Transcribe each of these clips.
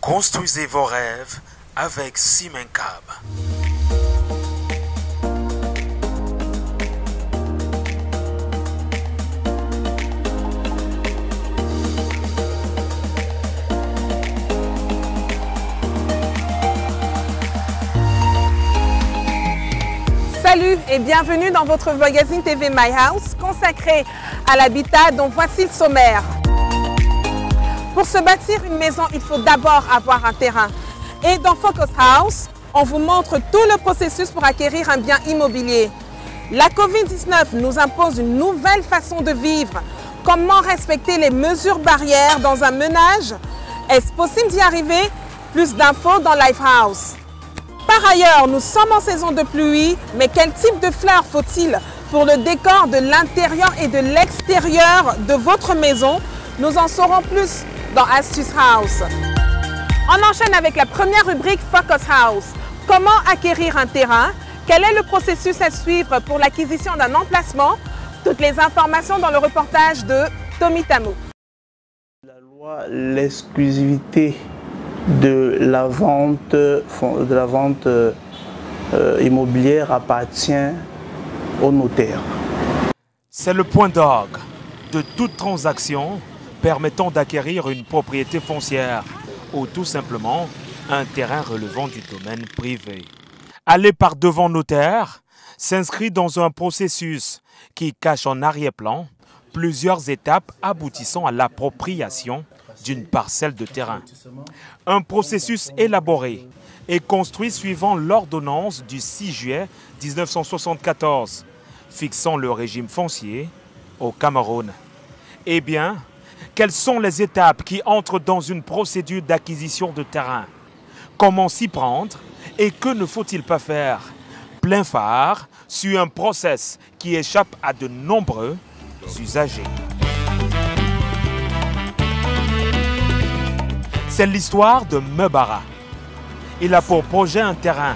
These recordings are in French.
Construisez vos rêves avec Simencab. Salut et bienvenue dans votre magazine TV My House consacré à l'habitat dont voici le sommaire. Pour se bâtir une maison, il faut d'abord avoir un terrain. Et dans Focus House, on vous montre tout le processus pour acquérir un bien immobilier. La Covid-19 nous impose une nouvelle façon de vivre. Comment respecter les mesures barrières dans un ménage? Est-ce possible d'y arriver? Plus d'infos dans Lifehouse. Par ailleurs, nous sommes en saison de pluie, mais quel type de fleurs faut-il pour le décor de l'intérieur et de l'extérieur de votre maison? Nous en saurons plus dans Astuce House. On enchaîne avec la première rubrique Focus House. Comment acquérir un terrain? Quel est le processus à suivre pour l'acquisition d'un emplacement? Toutes les informations dans le reportage de Tommy Tamou. La loi, l'exclusivité de la vente immobilière appartient au notaire. C'est le point d'orgue de toute transaction permettant d'acquérir une propriété foncière ou tout simplement un terrain relevant du domaine privé. Aller par devant notaire s'inscrit dans un processus qui cache en arrière-plan plusieurs étapes aboutissant à l'appropriation d'une parcelle de terrain. Un processus élaboré et construit suivant l'ordonnance du 6 juillet 1974 fixant le régime foncier au Cameroun. Eh bien, quelles sont les étapes qui entrent dans une procédure d'acquisition de terrain? Comment s'y prendre et que ne faut-il pas faire? Plein phare sur un process qui échappe à de nombreux usagers. C'est l'histoire de Mebara. Il a pour projet un terrain.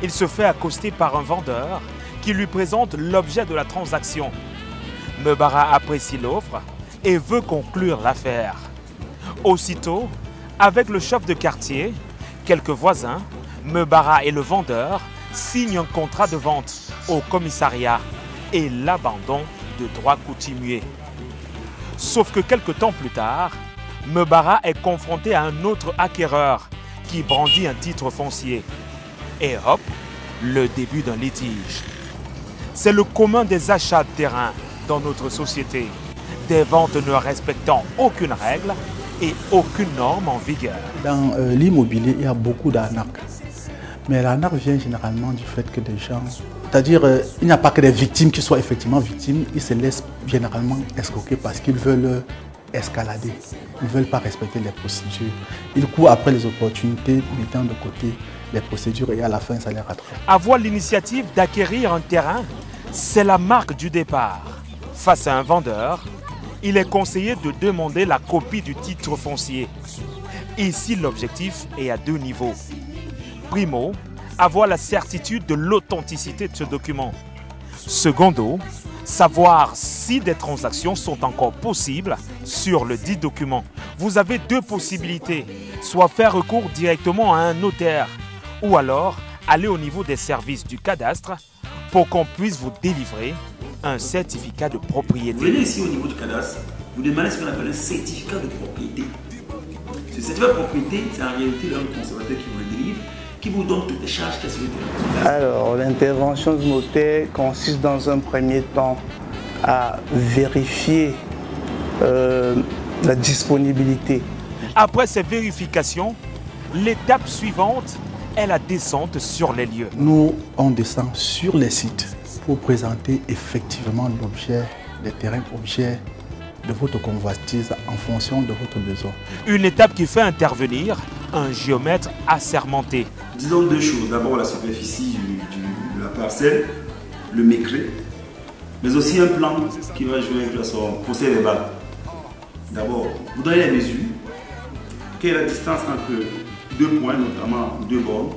Il se fait accoster par un vendeur qui lui présente l'objet de la transaction. Mebara apprécie l'offre et veut conclure l'affaire. Aussitôt, avec le chef de quartier, quelques voisins, Mebara et le vendeur signent un contrat de vente au commissariat et l'abandon de droit coutumier. Sauf que quelques temps plus tard, Mebara est confronté à un autre acquéreur qui brandit un titre foncier. Et hop, le début d'un litige. C'est le commun des achats de terrain dans notre société. Des ventes ne respectant aucune règle et aucune norme en vigueur. Dans l'immobilier, il y a beaucoup d'arnaques. Mais l'arnaque vient généralement du fait que des gens... C'est-à-dire, il n'y a pas que des victimes qui soient effectivement victimes. Ils se laissent généralement escroquer parce qu'ils veulent escalader. Ils ne veulent pas respecter les procédures. Ils courent après les opportunités, mettant de côté les procédures et à la fin, ça les rattrape. Avoir l'initiative d'acquérir un terrain, c'est la marque du départ. Face à un vendeur, il est conseillé de demander la copie du titre foncier. Ici, l'objectif est à deux niveaux. Primo, avoir la certitude de l'authenticité de ce document. Secondo, savoir si des transactions sont encore possibles sur le dit document. Vous avez deux possibilités, soit faire recours directement à un notaire ou alors aller au niveau des services du cadastre pour qu'on puisse vous délivrer un certificat de propriété. Vous venez ici au niveau du cadastre, vous demandez ce qu'on appelle un certificat de propriété. Ce certificat de propriété, c'est en réalité un conservateur qui vous le délivre, qui vous donne toutes les charges qui sont sur le terrain. Alors, l'intervention du notaire consiste dans un premier temps à vérifier la disponibilité. Après ces vérifications, l'étape suivante est la descente sur les lieux. Nous, on descend sur les sites pour présenter effectivement l'objet, les terrains objets de votre convoitise en fonction de votre besoin. Une étape qui fait intervenir un géomètre assermenté. Disons deux choses. D'abord la superficie de la parcelle, le mécré, mais aussi un plan qui va jouer avec son procès verbal. D'abord, vous donnez les mesures. Quelle est la distance entre deux points, notamment deux bornes.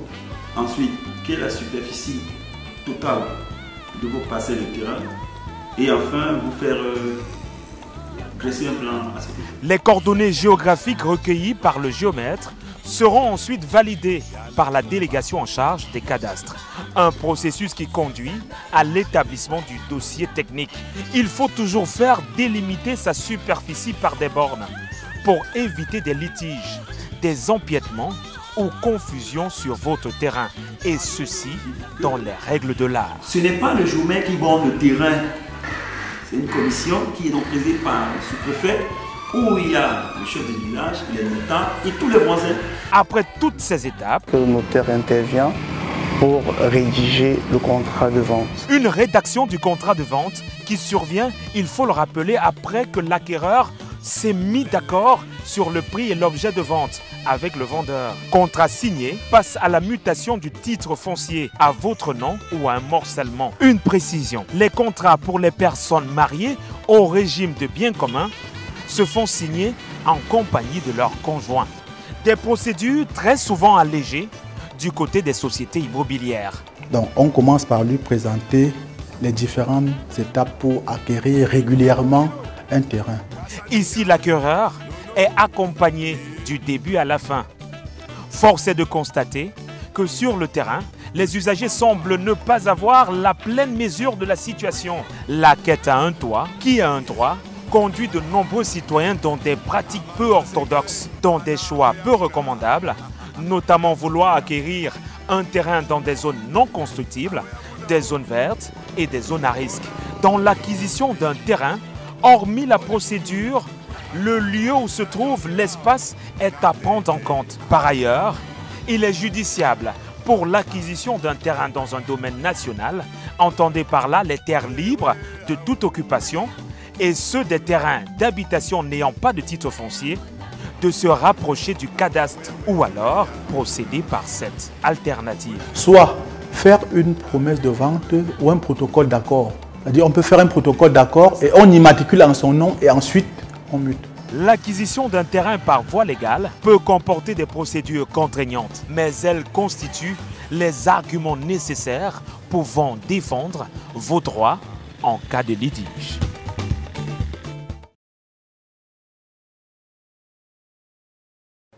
Ensuite, quelle est la superficie totale de vos parcelles de terrain. Et enfin, vous faire dresser un plan à cet effet. Les coordonnées géographiques recueillies par le géomètre seront ensuite validés par la délégation en charge des cadastres. Un processus qui conduit à l'établissement du dossier technique. Il faut toujours faire délimiter sa superficie par des bornes pour éviter des litiges, des empiètements ou confusion sur votre terrain. Et ceci dans les règles de l'art. Ce n'est pas le journée qui borne le terrain. C'est une commission qui est donc présidée par le sous-préfet, où il y a le chef du village, les notants et tous les voisins. Après toutes ces étapes, le notaire intervient pour rédiger le contrat de vente. Une rédaction du contrat de vente qui survient, il faut le rappeler, après que l'acquéreur s'est mis d'accord sur le prix et l'objet de vente avec le vendeur. Contrat signé passe à la mutation du titre foncier à votre nom ou à un morcellement. Une précision, les contrats pour les personnes mariées au régime de biens communs se font signer en compagnie de leurs conjoints. Des procédures très souvent allégées du côté des sociétés immobilières. Donc on commence par lui présenter les différentes étapes pour acquérir régulièrement un terrain. Ici, l'acquéreur est accompagné du début à la fin. Force est de constater que sur le terrain, les usagers semblent ne pas avoir la pleine mesure de la situation. La quête à un toit, qui a un droit, conduit de nombreux citoyens dans des pratiques peu orthodoxes, dans des choix peu recommandables, notamment vouloir acquérir un terrain dans des zones non constructibles, des zones vertes et des zones à risque. Dans l'acquisition d'un terrain, hormis la procédure, le lieu où se trouve l'espace est à prendre en compte. Par ailleurs, il est judiciable pour l'acquisition d'un terrain dans un domaine national, entendez par là les terres libres de toute occupation et ceux des terrains d'habitation n'ayant pas de titre foncier, de se rapprocher du cadastre ou alors procéder par cette alternative. Soit faire une promesse de vente ou un protocole d'accord. C'est-à-dire on peut faire un protocole d'accord et on immatricule en son nom et ensuite on mute. L'acquisition d'un terrain par voie légale peut comporter des procédures contraignantes, mais elles constituent les arguments nécessaires pouvant défendre vos droits en cas de litige.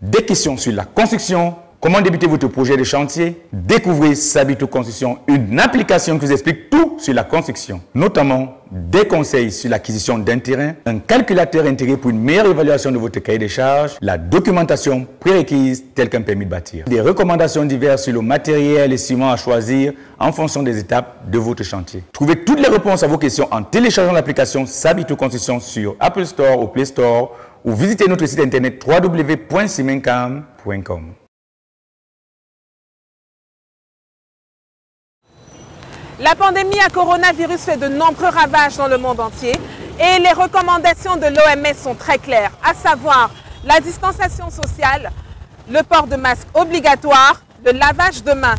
Des questions sur la construction, comment débuter votre projet de chantier? Découvrez Sabito Construction, une application qui vous explique tout sur la construction, notamment des conseils sur l'acquisition d'un terrain, un calculateur intégré pour une meilleure évaluation de votre cahier des charges, la documentation prérequise telle qu'un permis de bâtir, des recommandations diverses sur le matériel et ciment à choisir en fonction des étapes de votre chantier. Trouvez toutes les réponses à vos questions en téléchargeant l'application Sabito Construction sur Apple Store ou Play Store ou visitez notre site internet www.simencam.com. La pandémie à coronavirus fait de nombreux ravages dans le monde entier et les recommandations de l'OMS sont très claires, à savoir la distanciation sociale, le port de masque obligatoire, le lavage de mains.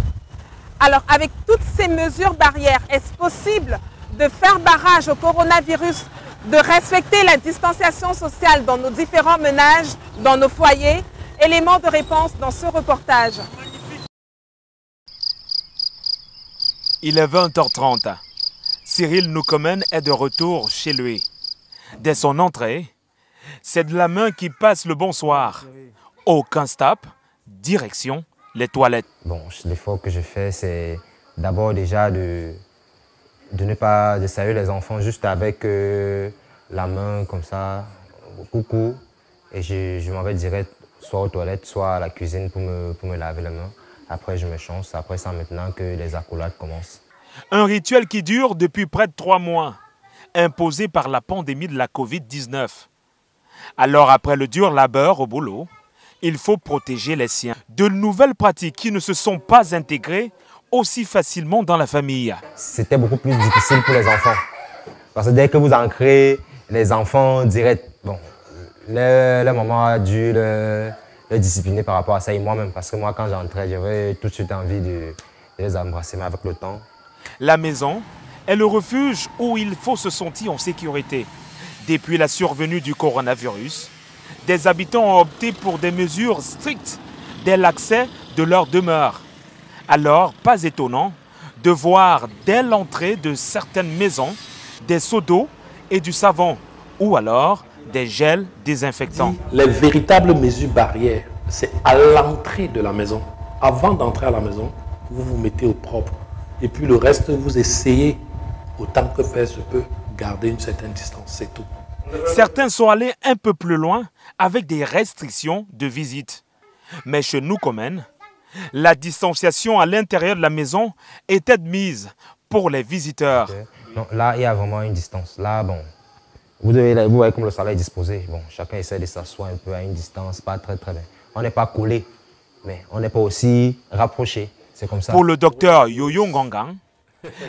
Alors avec toutes ces mesures barrières, est-ce possible de faire barrage au coronavirus, de respecter la distanciation sociale dans nos différents ménages, dans nos foyers? Élément de réponse dans ce reportage. Il est 20h30. Cyril Noukomen est de retour chez lui. Dès son entrée, c'est de la main qui passe le bonsoir. Aucun stop, direction les toilettes. Bon, l'effort que je fais, c'est d'abord déjà de ne pas de saluer les enfants juste avec la main comme ça, coucou. Et je m'en vais direct soit aux toilettes, soit à la cuisine pour me laver les mains. Après, je me change. Après ça, maintenant que les accolades commencent. Un rituel qui dure depuis près de 3 mois, imposé par la pandémie de la Covid-19. Alors, après le dur labeur au boulot, il faut protéger les siens. De nouvelles pratiques qui ne se sont pas intégrées aussi facilement dans la famille. C'était beaucoup plus difficile pour les enfants. Parce que dès que vous ancrez, les enfants direct, bon, les mamans a dû le discipliner par rapport à ça et moi-même. Parce que moi, quand j'entrais, j'avais tout de suite envie de les embrasser, mais avec le temps. La maison est le refuge où il faut se sentir en sécurité. Depuis la survenue du coronavirus, des habitants ont opté pour des mesures strictes dès l'accès de leur demeure. Alors, pas étonnant de voir dès l'entrée de certaines maisons des seaux d'eau et du savon, ou alors des gels désinfectants. Les véritables mesures barrières c'est à l'entrée de la maison. Avant d'entrer à la maison, vous vous mettez au propre. Et puis le reste, vous essayez, autant que faire se peut, garder une certaine distance, c'est tout. Certains sont allés un peu plus loin avec des restrictions de visite. Mais chez nous, Komen, la distanciation à l'intérieur de la maison est admise pour les visiteurs. Non, là, il y a vraiment une distance. Là, bon, vous voyez comme le salon est disposé. Bon, chacun essaie de s'asseoir un peu à une distance, pas très bien. On n'est pas collé, mais on n'est pas aussi rapproché. C'est comme ça. Pour le docteur Yoyo Ngangang,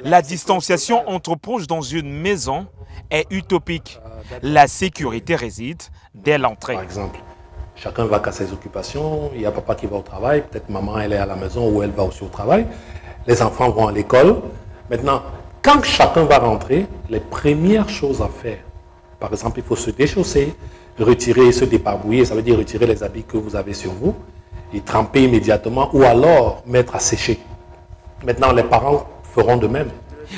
la distanciation entre proches dans une maison est utopique. La sécurité réside dès l'entrée. Par exemple, chacun va qu'à ses occupations. Il y a papa qui va au travail, peut-être maman elle est à la maison ou elle va aussi au travail. Les enfants vont à l'école. Maintenant, quand chacun va rentrer, les premières choses à faire, par exemple, il faut se déchausser, retirer, se déparbouiller, ça veut dire retirer les habits que vous avez sur vous et tremper immédiatement ou alors mettre à sécher. Maintenant, les parents feront de même.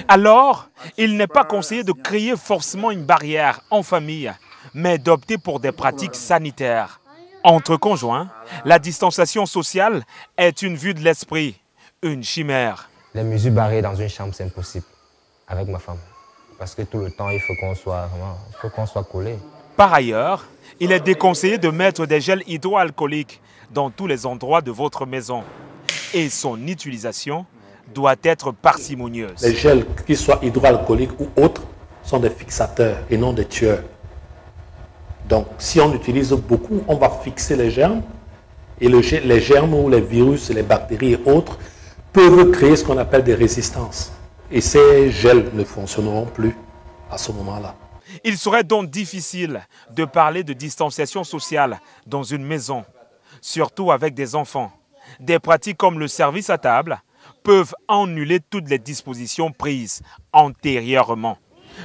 Alors, il n'est pas conseillé de créer forcément une barrière en famille, mais d'opter pour des pratiques sanitaires. Entre conjoints, la distanciation sociale est une vue de l'esprit, une chimère. Les mesures barrées dans une chambre, c'est impossible avec ma femme. Parce que tout le temps, il faut qu'on soit collés. Par ailleurs, il est déconseillé de mettre des gels hydroalcooliques dans tous les endroits de votre maison. Et son utilisation doit être parcimonieuse. Les gels, qu'ils soient hydroalcooliques ou autres, sont des fixateurs et non des tueurs. Donc, si on utilise beaucoup, on va fixer les germes. Et les germes ou les virus, les bactéries et autres peuvent créer ce qu'on appelle des résistances. Et ces gels ne fonctionneront plus à ce moment-là. Il serait donc difficile de parler de distanciation sociale dans une maison, surtout avec des enfants. Des pratiques comme le service à table peuvent annuler toutes les dispositions prises antérieurement.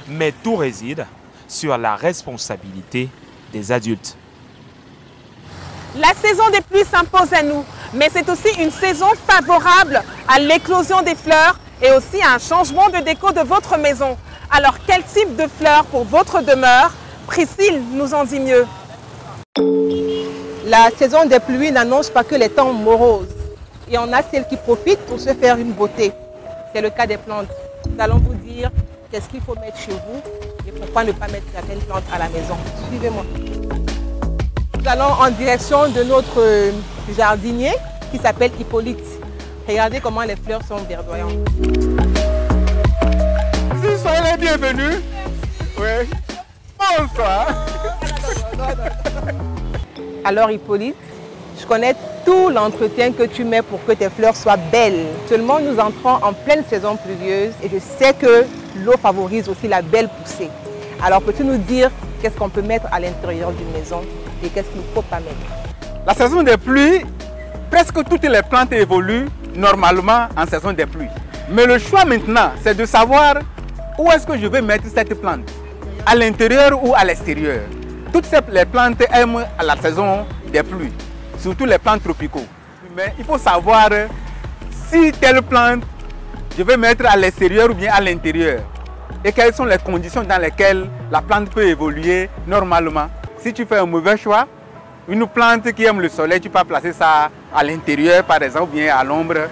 Mais tout réside sur la responsabilité des adultes. La saison des pluies s'impose à nous, mais c'est aussi une saison favorable à l'éclosion des fleurs et aussi à un changement de déco de votre maison. Alors, quel type de fleurs pour votre demeure? Priscille nous en dit mieux. La saison des pluies n'annonce pas que les temps moroses. Et on a celles qui profitent pour se faire une beauté. C'est le cas des plantes. Nous allons vous dire qu'est-ce qu'il faut mettre chez vous et pourquoi ne pas mettre certaines plantes à la maison. Suivez-moi. Nous allons en direction de notre jardinier qui s'appelle Hippolyte. Regardez comment les fleurs sont verdoyantes. Soyez les bienvenus. Oui. Bonsoir. Alors Hippolyte, je connais tout l'entretien que tu mets pour que tes fleurs soient belles. Seulement nous entrons en pleine saison pluvieuse et je sais que l'eau favorise aussi la belle poussée. Alors peux-tu nous dire qu'est-ce qu'on peut mettre à l'intérieur d'une maison et qu'est-ce qu'il ne faut pas mettre? La saison des pluies, presque toutes les plantes évoluent normalement en saison des pluies. Mais le choix maintenant, c'est de savoir où est-ce que je vais mettre cette plante, à l'intérieur ou à l'extérieur. Toutes les plantes aiment la saison des pluies, surtout les plantes tropicaux. Mais il faut savoir si telle plante, je vais mettre à l'extérieur ou bien à l'intérieur. Et quelles sont les conditions dans lesquelles la plante peut évoluer normalement. Si tu fais un mauvais choix, une plante qui aime le soleil, tu peux placer ça à l'intérieur par exemple, ou bien à l'ombre.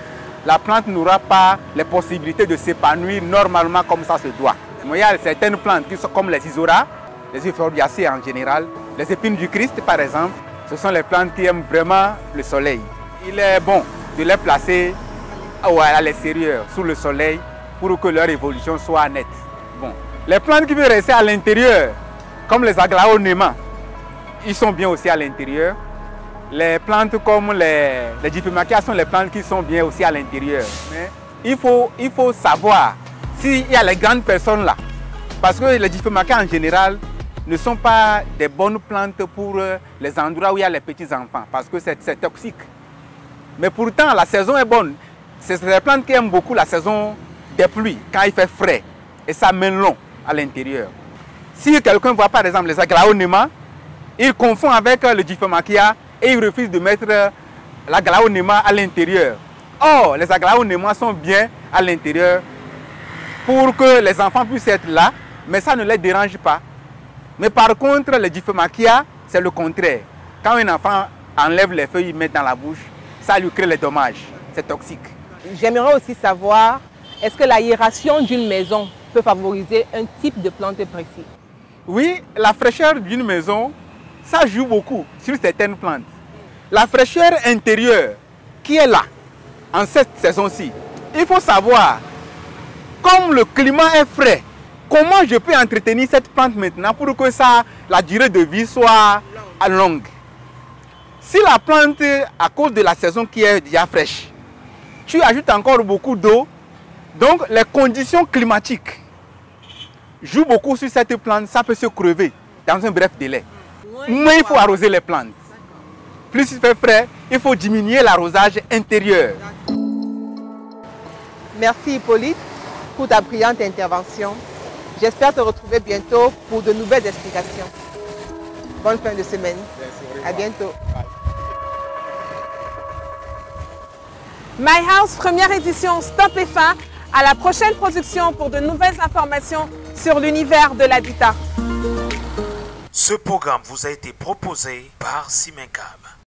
La plante n'aura pas les possibilités de s'épanouir normalement comme ça se doit. Mais il y a certaines plantes qui sont comme les isoras, les euphorbiacées en général, les épines du Christ par exemple. Ce sont les plantes qui aiment vraiment le soleil. Il est bon de les placer à l'extérieur, sous le soleil, pour que leur évolution soit nette. Bon. Les plantes qui veulent rester à l'intérieur, comme les aglaonema, ils sont bien aussi à l'intérieur. Les plantes comme les diplomaquias sont les plantes qui sont bien aussi à l'intérieur. Mais il faut savoir s'il y a les grandes personnes là. Parce que les diplomaquias en général ne sont pas des bonnes plantes pour les endroits où il y a les petits-enfants. Parce que c'est toxique. Mais pourtant, la saison est bonne. C'est des plantes qui aiment beaucoup la saison des pluies, quand il fait frais. Et ça mène long à l'intérieur. Si quelqu'un voit par exemple les aglaonema, il confond avec le diplomaquia et il refuse de mettre l'aglaonema à l'intérieur. Or, les aglaonema sont bien à l'intérieur pour que les enfants puissent être là, mais ça ne les dérange pas. Mais par contre, les diplomaquia, c'est le contraire. Quand un enfant enlève les feuilles, il met dans la bouche, ça lui crée les dommages. C'est toxique. J'aimerais aussi savoir, est-ce que l'aération d'une maison peut favoriser un type de plante précis? Oui, la fraîcheur d'une maison, ça joue beaucoup sur certaines plantes. La fraîcheur intérieure qui est là, en cette saison-ci, il faut savoir, comme le climat est frais, comment je peux entretenir cette plante maintenant pour que la durée de vie soit longue. Si la plante, à cause de la saison qui est déjà fraîche, tu ajoutes encore beaucoup d'eau, donc les conditions climatiques jouent beaucoup sur cette plante, ça peut se crever dans un bref délai. Mais il faut arroser les plantes. Plus il fait frais, il faut diminuer l'arrosage intérieur. Merci Hippolyte pour ta brillante intervention. J'espère te retrouver bientôt pour de nouvelles explications. Bonne fin de semaine. À bientôt. My House, première édition, stop et fin. À la prochaine production pour de nouvelles informations sur l'univers de l'habitat. Ce programme vous a été proposé par Simencab.